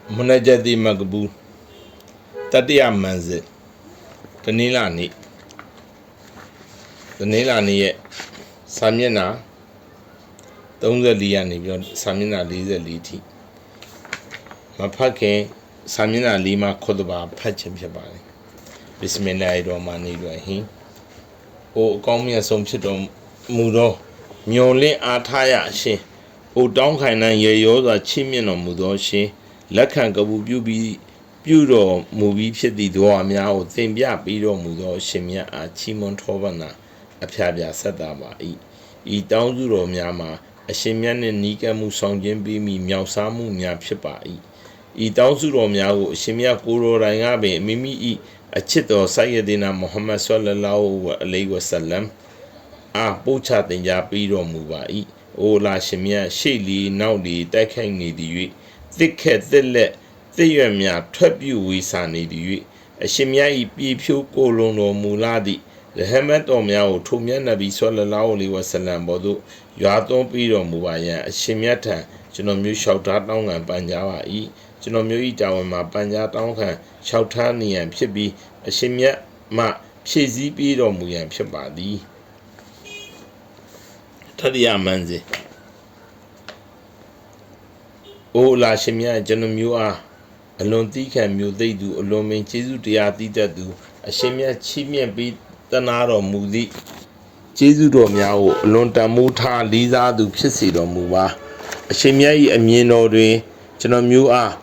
Munajati Magabu Tatia Manzit the Nilani Samyana Donga Liani Samina Liza Liti Mapake Samina Lima Kodoba Pachim Shabari Bismillah Romani Rahi O Gomia Somchidom Mudo Myole Ataya She O Donkana Yayoda Chimian of Mudo She Lakan Gabu Bureau movie Pedi Doamia or Thimbia Bido Mudo Shemia a Chimon Tovana a Pabia Sadaba E down to Romiama a Shemian and Nika Musongen be me Miausamu Miapshipa E down to Romia Shemia Guru Rangabe Mimi E a Chito Sayadina Muhammad Sallallahu Alayhi Wasallam A Bocha the Yabido Muba E O La Shemia Sheli Naudi Dakan Nidi Thick head the let the Yamia Trebu Wisani di a Shemia be Pu Golon or Muladi, the Hemet or Miao, Tumia Nabi Sallallahu Wasalam Bodo, Yadon Bido Mubaya, a Shemiata, Genomu shout out down and Banjawa E, Genomu Dawama Banja down, Shoutani and Pibi, a Shemia Ma, Chizi Bido Muyam Pibadi Tadia Manzi. O La Shemia Genomua. Alone can mu they do alone main Jesu diati do a shemia chimian beat the naro moody Jesu do miao alone tamuta liza do kissy do muba a shemia a mieno re genomua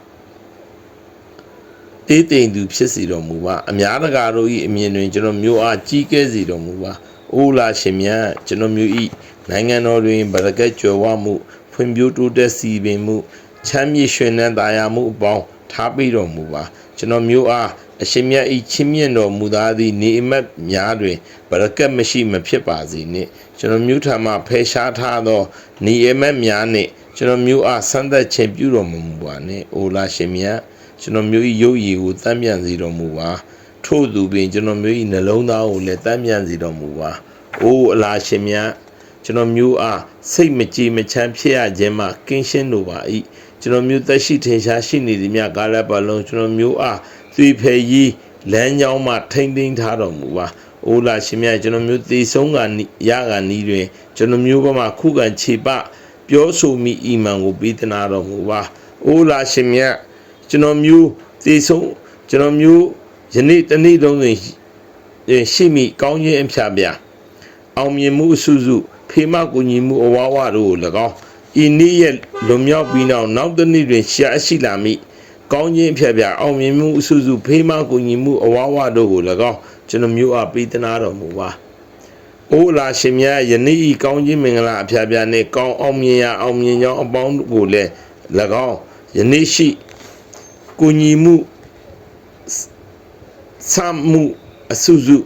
they do pissy do muba a miaragaro e mieno genomua chikezi do muba O La Shemia genomui Nangan or but a get your wamu when you do the sea mu Chami Shunan Diamu bow Tabido Muba, Genomua, a Shemia e Chimiano Mudadi, Nimet Yadre, but a cat machine Mapipazi, ne, Genomutama Peshatado, Niemem Yane, Genomua Sanda Chempuro Mumbuane, O La Shemia, Genomui Yoyi with Damian Zido Muba, Todu being Genomui Nelona or let Damian Zido Muba, O La Shemia, Genomua, say Mechi Mechampia Gemma, Kinshin Nova e. Genomu she takes she needed me a galaba long Genomu 3 pay ye, land yama tending Tadomuba, O La Shemia Genomu the song and Yaga Nidre, Genomu Kugan Chiba, Bioso me Iman will beat an Adamuba, O La Shemia Genomu the song Genomu Janit and Needle Shimi, Gauny and Pabia, Aumi Suzu, Pima Gunimu Owawa Lago. Ini Lumia Bina, now the Nidrin Shashilami, Gauny Pabia, Aumimu Suzu, Pima Gunimu, Owawa do Lago, Genomua beaten out of Muba. O La Shemia, Yani, Gauny Mingala, Pabia, Ne, Gau Omia, Omia, Bound Gule, Lago, Yanishi, Gunimu, Samu, Suzu,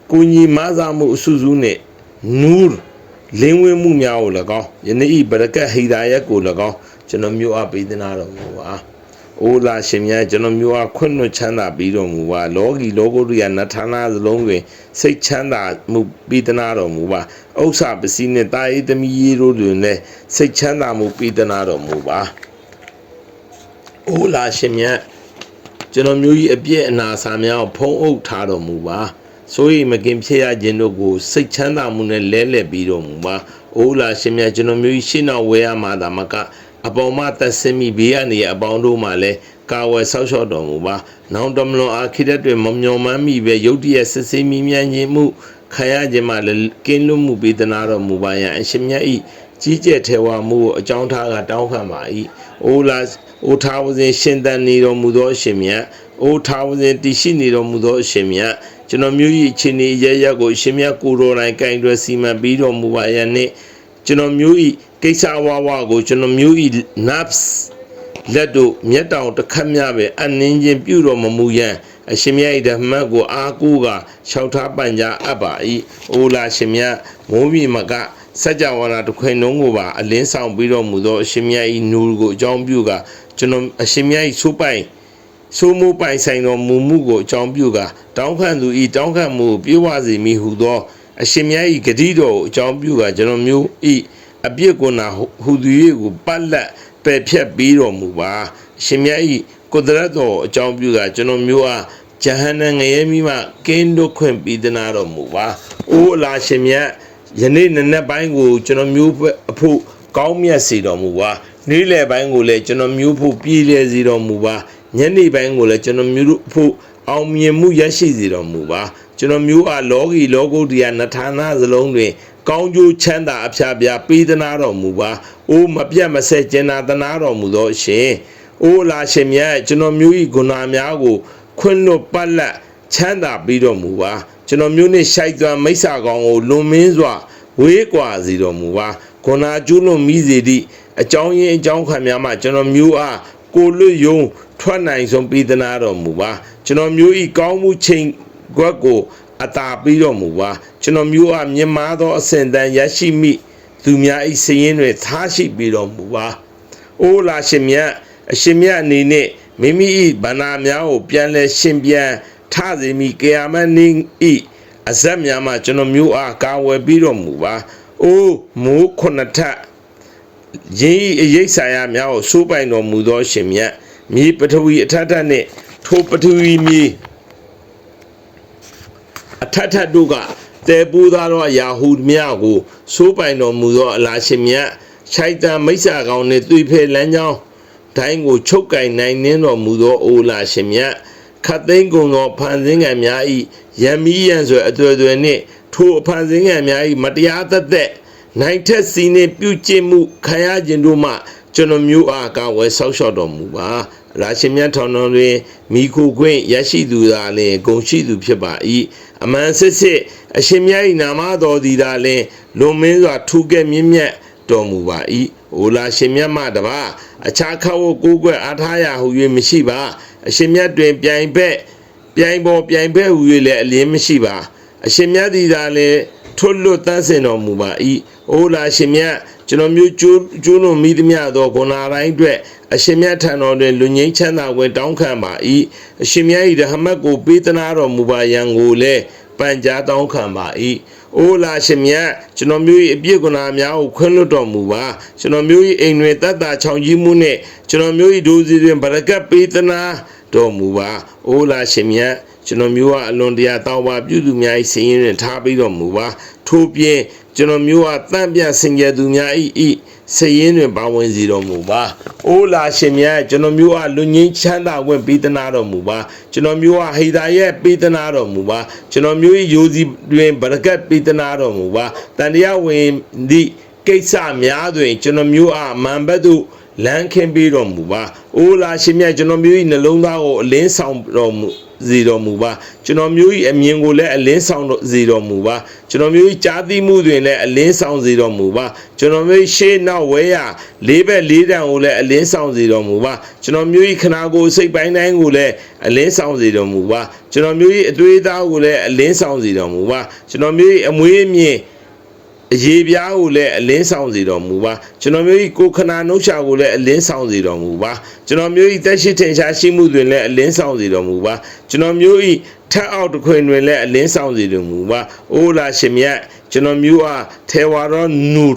Guni Mazamu Suzune, Nur. Lingwe Mumiao Lago, Yeni Baraka Hidaya go Lago, Genomua Bidana Mua. O La Shemia, Genomua Quino Chanda Bido Mua, Logi Logoria Natana the long way, say Chanda Mu Bidana Mua, Osa Besine Dai the Miro Lune, say Chanda Mu Bidana Mua. O La Shemia, Genomui a beer and Asamia, Pong O Tado Mua. So he became Pia Genogo, Sick Chanda Mune Lele Bido Muba, O La Shemia Genomu Shina Wea Madamaka, Abomata Semi Biani, Abondo Male, Kawa Social Domuba, now Domino Architect Momyo Mami, where Yodi Sesemi Mianemu, Kaya Jemal, Kenlu Mubidanara Mubaya, and Shemia E, Jije Tewa Mu, Jontaga Daukamai, O Las, O Towers in Shendan Nido Mudo Shemia, O Towers in Tishinido Mudo Shemia. Genomu Chini Yago Shemia Kuro and Kaindra Sima Bido Mubayane Genomu Kesawa Wago Genomu Naps Ledo Mieta to Kamyabe and Ninja Bureau Mamuya a Shemia de Mago Akuga Shauta Banja Abai O La Shemia Movi Maga Sajawana to Quenonguba a Lensa Bido Mudo Shemia Nurgo John Buga Genom a Shemia Supai So mo by sign on Mumugo, John Buga, Downcan to eat Downcan Mu, Biwazi mi Hudo, a Shemia Gadido, John Buga, Genomu E, a Biagona, who do you, Balla, Pepia Biro Muba, ရှင်မြတ်ဤကိုဒရတ်တော်အကြောင်းပြုတာကျွန်တော်မျိုးအားဂျဟန္နငရဲမိမှကင်းလွတ်ခွင့်ပေးသနာတော်မူပါအိုးအလားရှင်မြတ်ယနေ့နက်ပိုင်းကိုကျွန်တော်မျိုးအဖို့ကောင်းမြတ်စေတော်မူပါနေ့လယ်ပိုင်းကိုလည်းကျွန်တော်မျိုးဖို့ပြည့်လည်စေတော်မူပါညနေပိုင်းကိုလည်းကျွန်တော်မျိုးဖို့အောင်မြင်မှုရရှိစေတော်မူပါကျွန်တော်မျိုးအားလောကီလောကုတ္တရာနထာနာစလုံးတွင်ကောင်းကျိုးချမ်းသာအဖျားပြပေးသနာတော်မူပါအိုးမပြတ်မဆက်ကျင်နာသနာတော်မူသောရှင်အိုးလာရှင်မြတ်ကျွန်တော်မျိုး၏ဂုဏများကိုခွင့်လွတ်ပတ်လက်ချမ်းသာပြီးတော်မူပါကျွန်တော်မျိုးနှင့်ရှိုက်သွမ်းမိစ္ဆာကောင်ကိုလွန်မင်းစွာဝေးကွာစေတော်မူပါဂုဏကျူးလွန်မိစေသည့်အကြောင်းရင်းအကြောင်းခံများမှကျွန်တော်မျိုးအားကိုလွတ်ယုံထွက်နိုင်ဆုံးပေးသနာတော်မူပါကျွန်တော်မျိုး၏ကောင်းမှုချိန်ခွက်ကိုအတာပြီးတော်မူပါကျွန်တော်မျိုးအားမြင်မာသောအစဉ်တန်ရရှိမိသူများ၏စည်ရင်တွင်ထားရှိပြီးတော်မူပါအိုးလာရှင်မြတ်အရှင်မြတ်အနေနဲ့မိမိ၏ဗန္နာများကိုပြန်လဲရှင်ပြန်ထစေမိကေယာမနိဤအဇက်များမှကျွန်တော်မျိုးအားကာဝယ်ပြီးတော်မူပါအိုးမိုးခုနှစ်ထပ်ရင်းဤအရေးဆာရများကိုစိုးပိုင်တော်မူသောရှင်မြတ်မြေပထဝီအထထနှင့်ထိုပထဝီမြေအထထတို့ကတေပူသာသောအရာဟုများကိုစိုးပိုင်တော်မူသောအလားရှင်မြတ်ရှိုက်တံမိစ္ဆာကောင်နှင့်တွေ့ဖဲလမ်းကြောင်းဒိုင်းကိုချုပ်ကင်နိုင်နှင်းတော်မူသောအိုလာရှင်မြတ်ခတ်သိမ်းကုန်သောဖန်ဆင်းငံများ၏ယံမီးရန်ဆွဲအသွယ်သွယ်နှင့်ထိုအဖန်ဆင်းငံများ၏မတရားသက်နိုင်ထက်စီနှင့်ပြုကျင့်မှုခံရခြင်းတို့မှကျွန်တော်မျိုးအားကာဝယ်ဆောက်ရှောက်တော်မူပါအလားရှင်မြတ်ထောင်တော်တွင်မိခိုခွင့်ရရှိသူသာလျှင်ဂုဏ်ရှိသူဖြစ်ပါ၏အမှန်စစ်စစ်အရှင်မြတ်၏နာမတော်သည်သာလျှင်လွန်မင်းစွာထူးကဲ့မြင့်မြတ်တော်မူပါ၏အိုလာရှင်မြတ်မှတပါအခြားခါဝကိုးကွယ်အားထားရဟု၍မရှိပါအရှင်မြတ်တွင်ပြိုင်ဘက်ဟူ၍လည်းအလင်းမရှိပါအရှင်မြတ်သည်သာလည်းထွတ်လွတ်တန်းစင်တော်မူပါ၏အိုလာရှင်မြတ်ကျွန်တော်မျိုးကျိုးလွန်မိသမျှသောဂုဏတိုင်းအတွက်အရှင်မြတ်ထံတော်တွင်လူငင်းချမ်းသာခွင့်တောင်းခံပါ၏အရှင်မြတ်၏ရဟမတ်ကိုပေးသနာတော်မူပါရန်ကိုလည်းပန်ကြားတောင်းခံပါ၏အိုလာရှင်မြတ်ကျွန်တော်မျိုး၏အပြစ်ဂုဏများကိုခွင့်လွှတ်တော်မူပါကျွန်တော်မျိုး၏အိမ်တွင်တတ်တာချောင်ကြီးမှုနှင့်ကျွန်တော်မျိုး၏ဒုစည်းတွင်ဗရကတ်ပေးသနာတော်မူပါအိုလာရှင်မြတ်ကျွန်တော်မျိုးကအလွန်တရာတောင်းပါပြုသူများ၏စည်ရင်တွင်ထားပြီးတော်မူပါထို့ပြင်ကျွန်တော်မျိုးကတန့်ပြဆင်ကြသူများ၏စည်ရင်တွင်ပါဝင်စီတော်မူပါအိုလာရှင်မြတ်ကျွန်တော်မျိုးကလူငင်းချမ်းသာခွင့်ပေးသနာတော်မူပါကျွန်တော်မျိုးကဟိဒါရဲ့ပေးသနာတော်မူပါကျွန်တော်မျိုး၏ယိုစီတွင်ဗရကတ်ပေးသနာတော်မူပါတန်တရားဝင်သည့်ကိစ္စများတွင်ကျွန်တော်မျိုးအားမန်ဘတ်သို့လမ်းခင်းပေးတော်မူပါအိုလာရှင်မြတ်ကျွန်တော်မျိုး၏နှလုံးသားကိုအလင်းဆောင်တော်မူစီတော်မူပါကျွန်တော်မျိုး၏အမြင်ကိုလည်းအလင်းဆောင်စီတော်မူပါကျွန်တော်မျိုး၏ကြားသိမှုတွင်လည်းအလင်းဆောင်စီတော်မူပါကျွန်တော်မျိုးရှေ့နောက်ဝဲရလေးဘက်လေးတန်ကိုလည်းအလင်းဆောင်စီတော်မူပါကျွန်တော်မျိုး၏ခနာကိုယ်စိတ်ပိုင်းတိုင်းကိုလည်းအလင်းဆောင်စီတော်မူပါကျွန်တော်မျိုး၏အသွေးသားကိုလည်းအလင်းဆောင်စီတော်မူပါကျွန်တော်မျိုး၏အမွေးအမြင်အရေးပြားကိုလည်းအလင်းဆောင်စေတော်မူပါကျွန်တော်မျိုး၏ကိုခနာနှုတ်ရှာကိုလည်းအလင်းဆောင်စေတော်မူပါကျွန်တော်မျိုး၏တက်ရှိထင်ရှားရှိမှုတွင်လည်းအလင်းဆောင်စေတော်မူပါကျွန်တော်မျိုး၏ထက်အောက်တစ်ခွင်တွင်လည်းအလင်းဆောင်စေတော်မူပါအိုလာရှင်မြတ်ကျွန်တော်မျိုးအားထေဝါရောနူ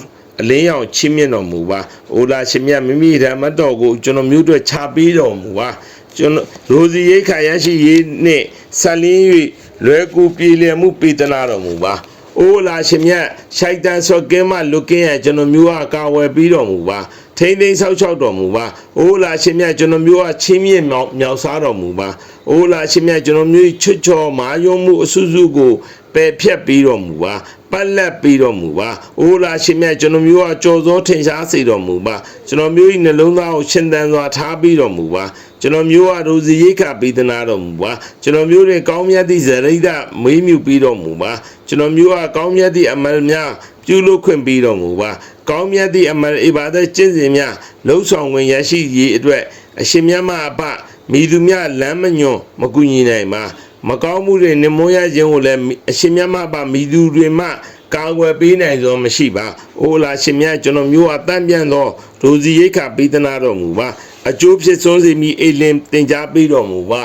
အလင်းရောင်ချီးမြှင့်တော်မူပါအိုလာရှင်မြတ်မိမိဓမ္မတော်ကိုကျွန်တော်မျိုးတို့ချပေးတော်မူပါကျွန်တော်ရိုစီရိတ်ခါရရှိရေးနှင့်ဆက်လင်း၍လွယ်ကူပြေလည်မှုပေးသနာတော်မူပါအိုလာရှင်မြတ်ရှိုက်တန်ဆော့ကင်းမှလွတ်ကင်းရကျွန်တော်မျိုးအားကာဝယ်ပြီးတော်မူပါထိမ့်သိမ်းဆောက်ရှောက်တော်မူပါအိုလာရှင်မြတ်ကျွန်တော်မျိုးအားချင်းမြင့်မြောက်စားတော်မူပါအိုလာရှင်မြတ်ကျွန်တော်မျိုးချွတ်ချော်မာယုံမှုအဆုစုကိုပယ်ဖြတ်ပြီးတော်မူပါပတ်လက်ပြီးတော်မူပါအိုလာရှင်မြတ်ကျွန်တော်မျိုးအားကြော်စောထင်ရှားစေတော်မူပါကျွန်တော်မျိုး၏နှလုံးသားကိုရှင်သန်စွာထားပြီးတော်မူပါကျွန်တော်မျိုးအားရိုစီရိတ်ခပေးသနာတော်မူပါကျွန်တော်မျိုးတွင်ကောင်းမြတ်သည့်ဇရိဒမေးမြူပြီးတော်မူပါကျွန်တော်မျိုးအားကောင်းမြတ်သည့်အမတ်များပြုလုပ်ခွင့်ပြီးတော်မူပါကောင်းမြတ်သည့်အမတ်ဣဘာဒတ်ကျင့်စဉ်များလှုပ်ဆောင်ဝင်ရရှိရေးအတွက်အရှင်မြတ်မအပမိသူများလမ်းမညွန်မကူညီနိုင်ပါမကောင်းမှုတွေနှမွန်းရခြင်းကိုလည်းအရှင်မြတ်မအပမိသူတွေမှကာကွယ်ပေးနိုင်သောမရှိပါအိုလာရှင်မြတ်ကျွန်တော်မျိုးအားတန့်ပြန့်သောဒုစည်းရိတ်ခပေးသနာတော်မူပါအကျိုးဖြစ်ဆုံးစေမိအိလင်တင်ကြားပေးတော်မူပါ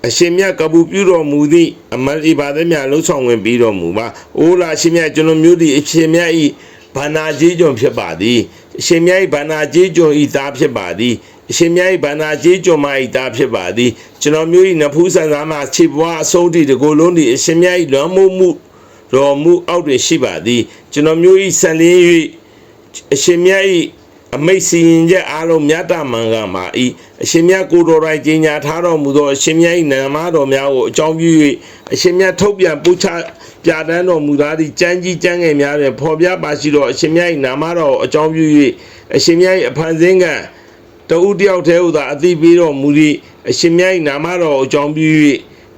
အရှင်မြတ်ကပူပြုတော်မူသည့်အမတ်ဣဘာဒတ်များလှုပ်ဆောင်ဝင်ပြီးတော်မူပါအိုလာရှင်မြတ်ကျွန်တော်မျိုးသည်အရှင်မြတ်၏ဘာနာကြီးကျွန်ဖြစ်ပါသည် ရှင်မြတ်၏ဗန္နာကြီးကျွန်ဤသားဖြစ်ပါသည်အရှင်မြတ်၏ဗန္နာကြီးကျွန်မ၏သားဖြစ်ပါသည်ကျွန်တော်မျိုး၏နဖူးဆန်သားမှခြေပွားအဆုံးထိတကိုယ်လုံးသည်အရှင်မြတ်၏လွမ်းမိုးမှုတော်မူအောက်တွင်ရှိပါသည်ကျွန်တော်မျိုး၏ဆန်လင်း၍အရှင်မြတ်၏အမိတ်စီရင်ချက်အားလုံးမြတ်တာမှန်ကန်ပါ၏အရှင်မြတ်ကိုယ်တော်တိုင်ကြီးညာထားတော်မူသောအရှင်မြတ်၏နာမတော်များကိုအကြောင်းပြု၍အရှင်မြတ်ထုတ်ပြန်ပူချပြတန်းတော်မူသားသည့်ကြမ်းကြီးကြမ်းငယ်များတွင်ဖော်ပြပါရှိသောအရှင်မြတ်၏နာမတော်ကိုအကြောင်းပြု၍အရှင်မြတ်၏အဖန်ဆင်းကံတဦးတယောက်တည်းဟူသာအသိပေးတော်မူသည့်အရှင်မြတ်၏နာမတော်ကိုအကြောင်းပြု၍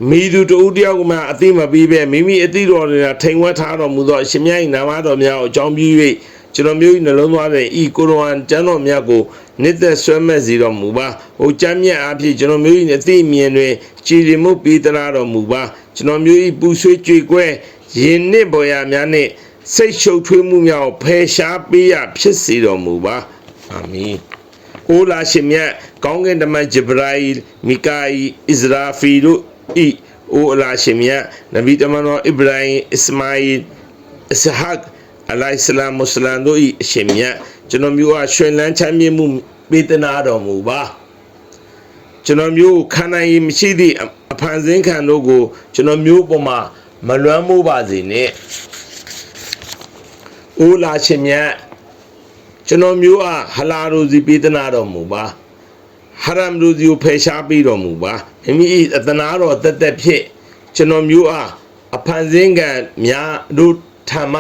မိသူတဦးတယောက်ကမှအသိမပြီးပဲမိမိအသိတော်တွင်ထိန်ဝဲထားတော်မူသောအရှင်မြတ်၏နာမတော်များကိုအကြောင်းပြု၍ကျွန်တော်မျိုး၏နှလုံးသားတွင်ဤကိုရိုဟန်ကျမ်းတော်မြတ်ကိုနှစ်သက်ဆွဲမဲ့စေတော်မူပါဟိုကျမ်းမြတ်အားဖြင့်ကျွန်တော်မျိုး၏အသိမြင်တွင်ကြည်ရင်မှုပေးသနာတော်မူပါကျွန်တော်မျိုး၏ပူဆွေးကြွေကွဲရင်နစ်ပေါ်ရများနှင့်စိတ်ရှုပ်ထွေးမှုများကိုဖယ်ရှားပေးရဖြစ်စေတော်မူပါအာမင်။အိုလာရှင်မြတ်ကောင်းကင်တမန်ဂျေဘရာအီလ်မီကာအီအစ္စရာဖီတို့ဤအိုလာရှင်မြတ်နဗီတမန်တော်အစ္စရာဟင်အစ္စမာအီလ်အစ္စဟက်အလိုင်ဆလာမုစလန်တို့ဤအရှင်မြတ်ကျွန်တော်မျိုးအားရွှင်လန်းချမ်းမြေ့မှုပေးသနာတော်မူပါကျွန်တော်မျိုးခန္ဓာရည်မရှိသည့်အဖန်ဆင်းခံတို့ကိုကျွန်တော်မျိုးပေါ်မှာမလွမ်းမိုးပါစေနဲ့။အိုလာရှင်မြတ်ကျွန်တော်မျိုးအားဟလာရိုစီပေးသနာတော်မူပါ။ဟာရမ်ရိုစီကိုဖယ်ရှားပေးတော်မူပါ။မိမိအသနာတော်တက်တက်ဖြင့်ကျွန်တော်မျိုးအားအဖန်ဆင်းခံများတို့ထမ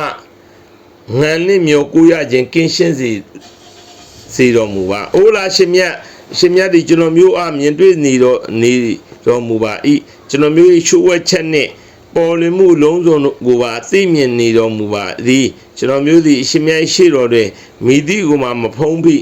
ငန်နှင့်မျိုးကိုရခြင်းကင်းရှင်းစေတော်မူပါ။အိုလာရှင်မြတ်ရှင်မြတ်ဒီကျွန်တော်မျိုးအားမြင်တွေ့နေတော်မူပါ၏ကျွန်တော်မျိုး၏ချိုးဝဲချက်နှင့်ပေါ်လွင်မှုလုံးစုံကိုပါသိမြင်နေတော်မူပါသည်ကျွန်တော်မျိုးသည်အရှင်မြတ်ရှိတော်တွင်မိသည့်ကိုမှမဖုံးဖိ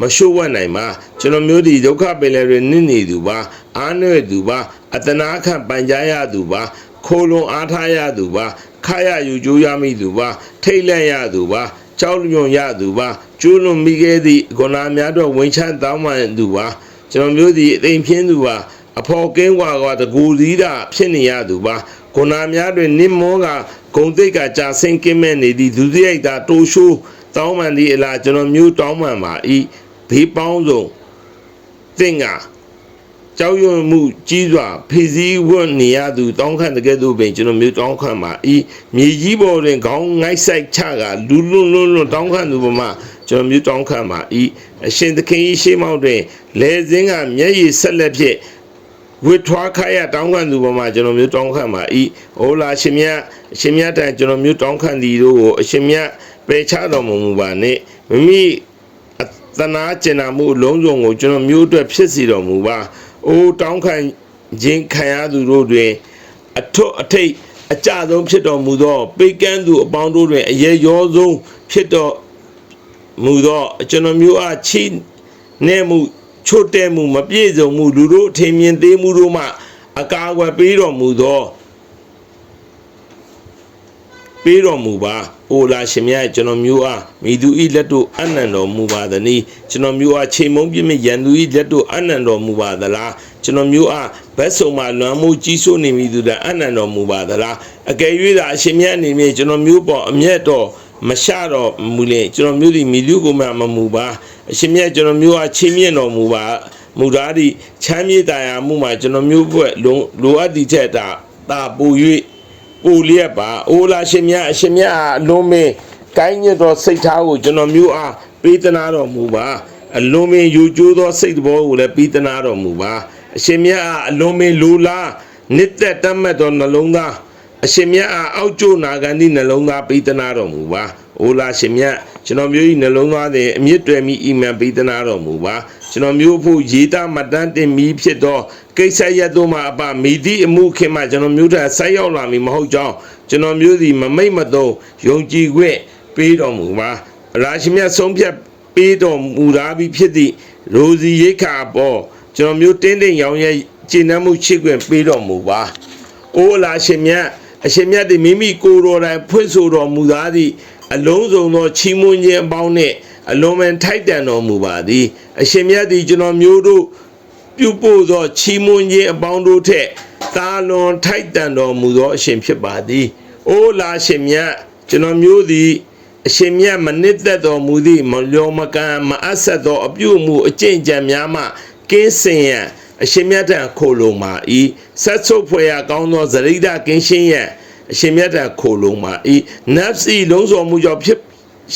မရှို့ဝတ်နိုင်ပါကျွန်တော်မျိုးသည်ဒုက္ခပင်လယ်တွင်နစ်နေသူပါအားနွဲ့သူပါအတနာခံပန်ကြားရသူပါခိုးလွန်အားထားရသူပါခရယူကြိုးရမိသူပါထိတ်လန့်ရသူပါကြောက်ရွံ့ရသူပါကျိုးလွန်မိခဲ့သည့်ဂုဏများတော့ဝင်ချမ်းတောင်းပန်သူပါကျွန်တော်မျိုးသည်အသိဖြင်းသူပါအဖော်ကင်းကွာကတကူစည်းတာဖြစ်နေရသူပါဂုဏများတွင်နိမောကဂုံတိတ်ကကြာဆင်းကင်းမဲ့နေသည့်ဒုစရိုက်သာတိုးရှိုးတောင်းပန်သည့်အလားကျွန်တော်မျိုးတောင်းပန်ပါ၏ဘေးပေါင်းစုံသင်ကကြောက်ရွံ့မှုကြီးစွာဖိစီးဝတ်နေရသူတောင်းခံတကယ်သို့ပင်ကျွန်တော်မျိုးတောင်းခံပါ၏မြေကြီးပေါ်တွင်ခေါင်းငိုက်ဆိုင်ချကလူလွန်းတောင်းခံသူပေါ်မှာကျွန်တော်မျိုးတောင်းခံပါ၏အရှင်သခင်၏ရှေးမောက်တွင်လဲစင်းကမျက်ရည်ဆက်လက်ဖြင့်ဝိထွားခရတောင်းခံသူပေါ်မှာကျွန်တော်မျိုးတောင်းခံပါ၏ဟောလာရှင်မြတ်တန်ကျွန်တော်မျိုးတောင်းခံသည်တို့ကိုအရှင်မြတ်ပယ်ချတော်မူပါနှင့်မိမိသနာကျင်နာမှုအလုံးစုံကိုကျွန်တော်မျိုးအတွက်ဖြစ်စီတော်မူပါအိုတောင်းခံခြင်းခံရသူတို့တွင်အထွတ်အထိပ်အကြဆုံးဖြစ်တော်မူသောပေကန်းသူအပေါင်းတို့တွင်အရေရောဆုံးဖြစ်တော်မူသောကျွန်တော်မျိုးအားချိနေမှုချို့တဲ့မှုမပြည့်စုံမှုလူတို့ထင်မြင်သေးမှုတို့မှအကာအကွယ်ပေးတော်မူသောပေးတော်မူပါအိုလာရှင်မြတ်ကျွန်တော်မျိုးအားမိသူဤလက်တို့အနံ့တော်မူပါသနည်းကျွန်တော်မျိုးအားချိန်မုံပြည့်မြရန်သူဤလက်တို့အနံ့တော်မူပါသလားကျွန်တော်မျိုးအားဘက်ဆုံမှလွမ်းမှုကြီးစိုးနေမိသူတဲ့အနံ့တော်မူပါသလားအကယ်၍သာအရှင်မြတ်အနေနဲ့ကျွန်တော်မျိုးပေါ်အမျက်တော်မရှာတော့မူလေကျွန်တော်မျိုးဒီမိလူကိုမှမမူပါအရှင်မြတ်ကျွန်တော်မျိုးအားချင်းမြင့်တော်မူပါမူသားဒီချမ်းမြေ့တရားမှုမှာကျွန်တော်မျိုးဘွဲ့လိုအပ်သည့်ထက်တာပို၍ပိုလျက်ပါအိုလာရှင်မြတ်အရှင်မြတ်အားအလုံးမင်းကိုင်းညတ်သောစိတ်ထားကိုကျွန်တော်မျိုးအားပေးသနာတော်မူပါအလုံးမင်းယူကျိုးသောစိတ်တော်ကိုလည်းပေးသနာတော်မူပါအရှင်မြတ်အားအလုံးမင်းလူလားနှစ်သက်တတ်မှတ်သောနှလုံးသားအရှင်မြတ်အားအောက်ကျိုးနာခံသည့်နှလုံးသားပေးသနာတော်မူပါအိုလာရှင်မြတ်ကျွန်တော်မျိုး၏နှလုံးသားသည်အမြင့်တွယ်မိအီမန်ပေးသနာတော်မူပါကျွန်တော်မျိုးဖို့ရေးသားမှတ်တမ်းတင်ပြီးဖြစ်သောကိစ္စရပ်တို့မှာအပမိသည့်အမှုခင်မှကျွန်တော်မျိုးထက်ဆိုက်ရောက်လာမည်မဟုတ်ကြောင်းကျွန်တော်မျိုးသည်မမိတ်မသုံးယုံကြည်ခွင့်ပေးတော်မူပါအလားရှင်မြတ်ဆုံးဖြတ်ပေးတော်မူသားပြီးဖြစ်သည့်ရိုစီရိခါပေါ်ကျွန်တော်မျိုးတင်းရောင်ရဲ့ကျင့်နှံမှုချစ်ခွင့်ပေးတော်မူပါအိုအလားရှင်မြတ်အရှင်မြတ်သည်မိမိကိုယ်တော်တိုင်ဖွင့်ဆိုတော်မူသားသည့်အလုံးစုံသောချီးမွမ်းခြင်းအပေါင်းနှင့်အလုံးမဲ့ထိုက်တန်တော်မူပါသည်အရှင်မြတ်သည်ကျွန်တော်မျိုးတို့ပြုပို့သောချီးမွမ်းခြင်းအပေါင်းတို့ထက်သာလွန်ထိုက်တန်တော်မူသောအရှင်ဖြစ်ပါသည်အိုလာရှင်မြတ်ကျွန်တော်မျိုးသည် အရှင်မြတ်မနစ်သက်တော်မူသည့်မလျော်မကန်မအပ်ဆက်သောအပြုမှုအကျင့်ကြံများမှကင်းစင်ရန်အရှင်မြတ်ထံခိုလုံပါ၏ဆက်ဆုပ်ဖွယ်ရာကောင်းသောဇရိဒကင်းရှင်းရန်အရှင်မြတ်ထံခိုလုံပါ၏နတ်စီလုံးစော်မှုကြောင့်ဖြစ်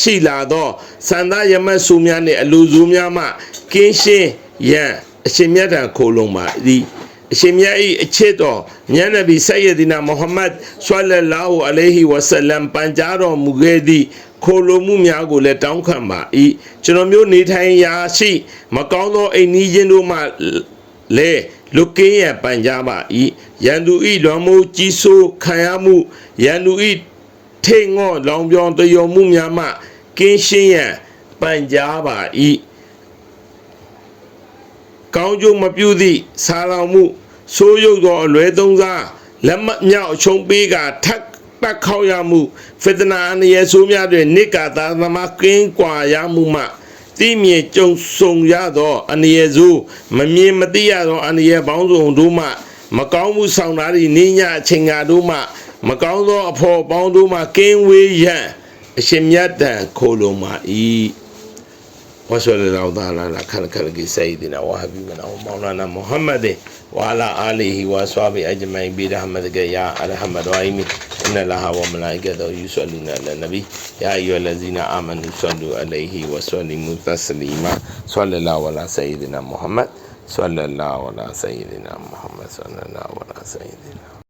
ရှိလာသောသန္တာယမတ်ဆူများနှင့်အလူဇူများမှကင်းရှင်းရန်အရှင်မြတ်ထံခိုလုံပါ၏အရှင်မြတ်၏အချစ်တော်မြတ်နဗီဆယဒီနာမုဟမ္မဒ်ဆွလလာဟူအလိုင်ဟီဝါဆလမ်ပန်ကြားတော်မူခဲ့သည့်ခိုလုံမှုများကိုလည်းတောင်းခံပါ၏ကျွန်တော်မျိုးနေထိုင်ရာရှိမကောင်းသောအိမ်နီးချင်းတို့မှလည်းလွတ်ကင်းရန်ပန်ကြားပါ၏ရန်သူ၏လွန်မိုးကြီးဆိုးခံရမှုရန်သူ၏ထိတ်ငေါ့လောင်ပြောင်တယုံမှုများမှကင်းရှင်းရန်ပန်ကြားပါ၏ကောင်းကျိုးမပြုသည့်ဆာလောင်မှုဆိုးရုပ်သောအလွဲသုံးစားလက်မမြောက်ချုံပေးကထက်ပတ်ခေါရမှုဖေတနာအနေရဆိုးများတွင်နိကာသာသမကင်းကွာရမှုမှတိမြင်ကြုံဆုံရသောအနေရဆိုးမမြင်မသိရသောအနေရပေါင်းစုံတို့မှမကောင်းမှုဆောင်တာ၏နိညာအချိန်ငါတို့မှမကောင်းသောအဖို့ပေါင်းတို့မှကင်းဝေးရန်အရှင်မြတ်တန်ခိုလုံပါ၏وصلى الله تعالى على خلق سيدنا وحبيبنا ومولانا محمد وعلى آله وصحبه أجمعين برحمتك يا أرحم الراحمين إن الله وملائكته يصلون على النبي يا أيها الذين آمنوا صلوا عليه وسلموا تسليما صلى الله على سيدنا محمد صلى الله على سيدنا محمد صلى الله على سيدنا